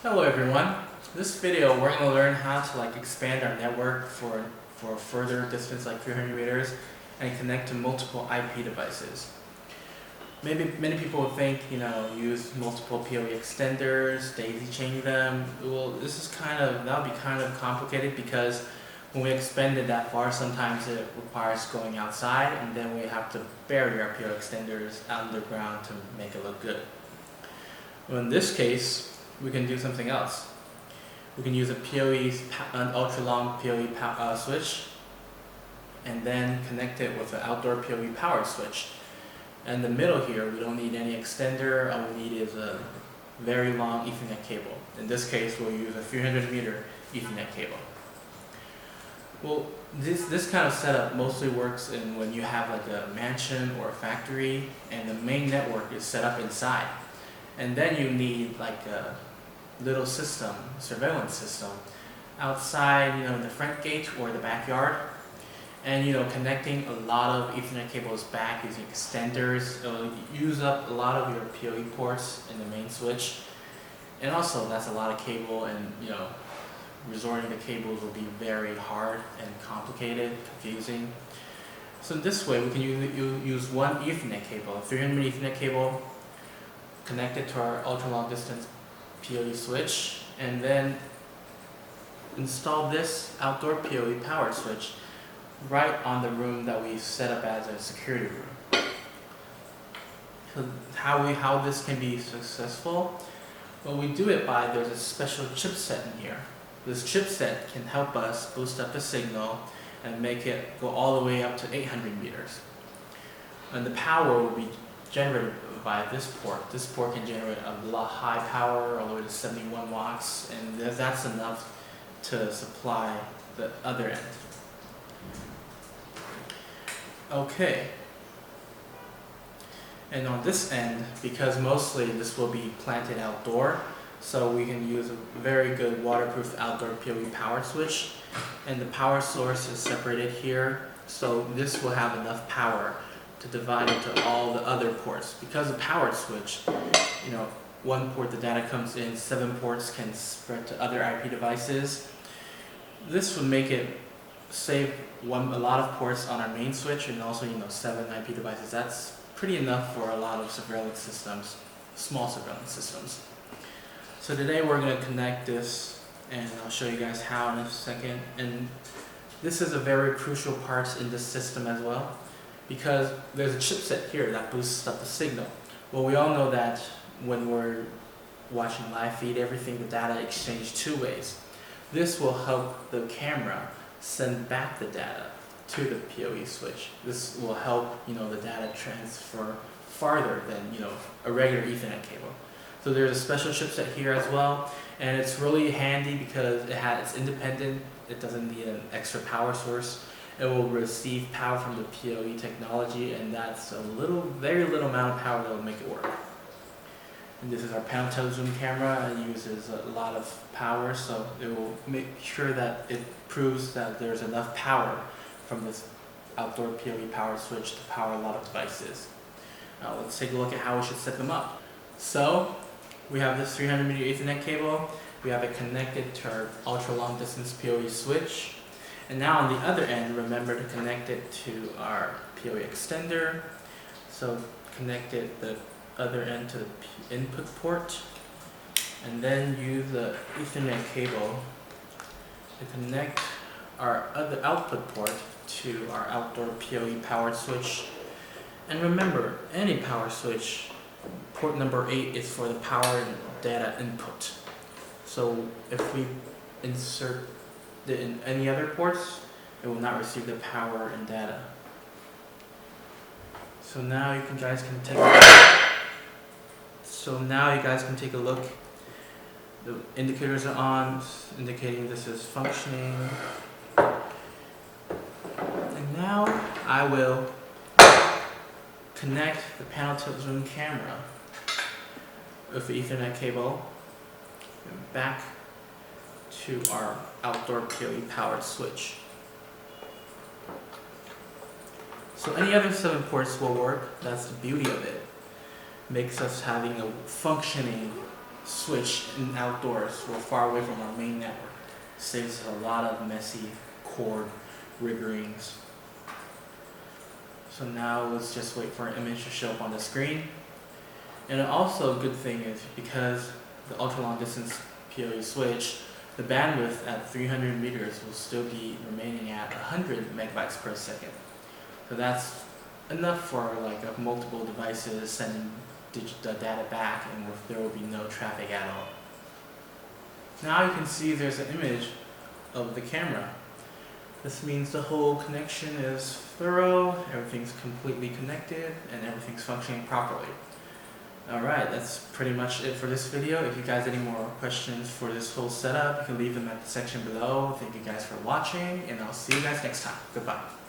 Hello everyone. This video we're going to learn how to expand our network for a further distance like 300 meters and connect to multiple IP devices. Maybe many people would think, use multiple PoE extenders, daisy chain them. Well, that would be kind of complicated because when we expand it that far, sometimes it requires going outside and then we have to bury our PoE extenders underground to make it look good. Well, in this case, we can do something else. We can use an ultra-long PoE switch and then connect it with an outdoor PoE powered switch. And in the middle here, we don't need any extender. All we need is a very long Ethernet cable. In this case, we'll use a 300-meter Ethernet cable. Well, this kind of setup mostly works when you have a mansion or a factory and the main network is set up inside. And then you need a little system, surveillance system, outside, in the front gate or the backyard. And connecting a lot of Ethernet cables back using extenders. It'll use up a lot of your PoE ports in the main switch. And also that's a lot of cable, and resorting to cables will be very hard and complicated, confusing. So this way we can use one Ethernet cable, a 300 Ethernet cable, connected to our ultra long distance PoE switch, and then install this outdoor PoE powered switch right on the room that we set up as a security room. So how this can be successful? Well, we do it by, there's a special chipset in here. This chipset can help us boost up the signal and make it go all the way up to 800 meters. And the power will be generated by this port. This port can generate a lot high power, all the way to 71 watts, and that's enough to supply the other end. Okay. And on this end, because mostly this will be planted outdoor, so we can use a very good waterproof outdoor PoE power switch, and the power source is separated here, so this will have enough power to divide into all the other ports. Because of powered switch, one port the data comes in, 7 ports can spread to other IP devices. This would make it save a lot of ports on our main switch, and also 7 IP devices. That's pretty enough for a lot of surveillance systems, small surveillance systems. So today we're going to connect this, and I'll show you guys how in a second. And this is a very crucial part in this system as well, because there's a chipset here that boosts up the signal. Well, we all know that when we're watching live feed, everything, the data exchange 2 ways. This will help the camera send back the data to the PoE switch. This will help the data transfer farther than a regular Ethernet cable. So there's a special chipset here as well, and it's really handy because it's independent. It doesn't need an extra power source. It will receive power from the PoE technology, and that's very little amount of power that will make it work. And this is our panel telezoom camera. It uses a lot of power, so it will make sure that it proves that there's enough power from this outdoor PoE power switch to power a lot of devices. Now let's take a look at how we should set them up. So we have this 300-meter Ethernet cable. We have it connected to our ultra long distance PoE switch. And now on the other end, remember to connect it to our PoE extender. So connect the other end to the input port, and then use the Ethernet cable to connect our other output port to our outdoor PoE powered switch. And remember, any power switch, port number 8 is for the power and data input. So if we insert it in any other ports, it will not receive the power and data. So now you guys can take a look. The indicators are on, indicating this is functioning. And now I will connect the panel tilt zoom camera with the Ethernet cable back to our outdoor PoE powered switch. So any other 7 ports will work. That's the beauty of it. Makes us having a functioning switch in outdoors. We're far away from our main network. Saves us a lot of messy cord riggerings. So now let's just wait for an image to show up on the screen. And also a good thing is because the ultra long distance PoE-Switch, the bandwidth at 300 meters will still be remaining at 100 megabytes per second. So that's enough for like multiple devices sending the data back, and there will be no traffic at all. Now you can see there's an image of the camera. This means the whole connection is thorough, everything's completely connected, and everything's functioning properly. Alright, that's pretty much it for this video. If you guys have any more questions for this whole setup, you can leave them at the section below. Thank you guys for watching, and I'll see you guys next time. Goodbye.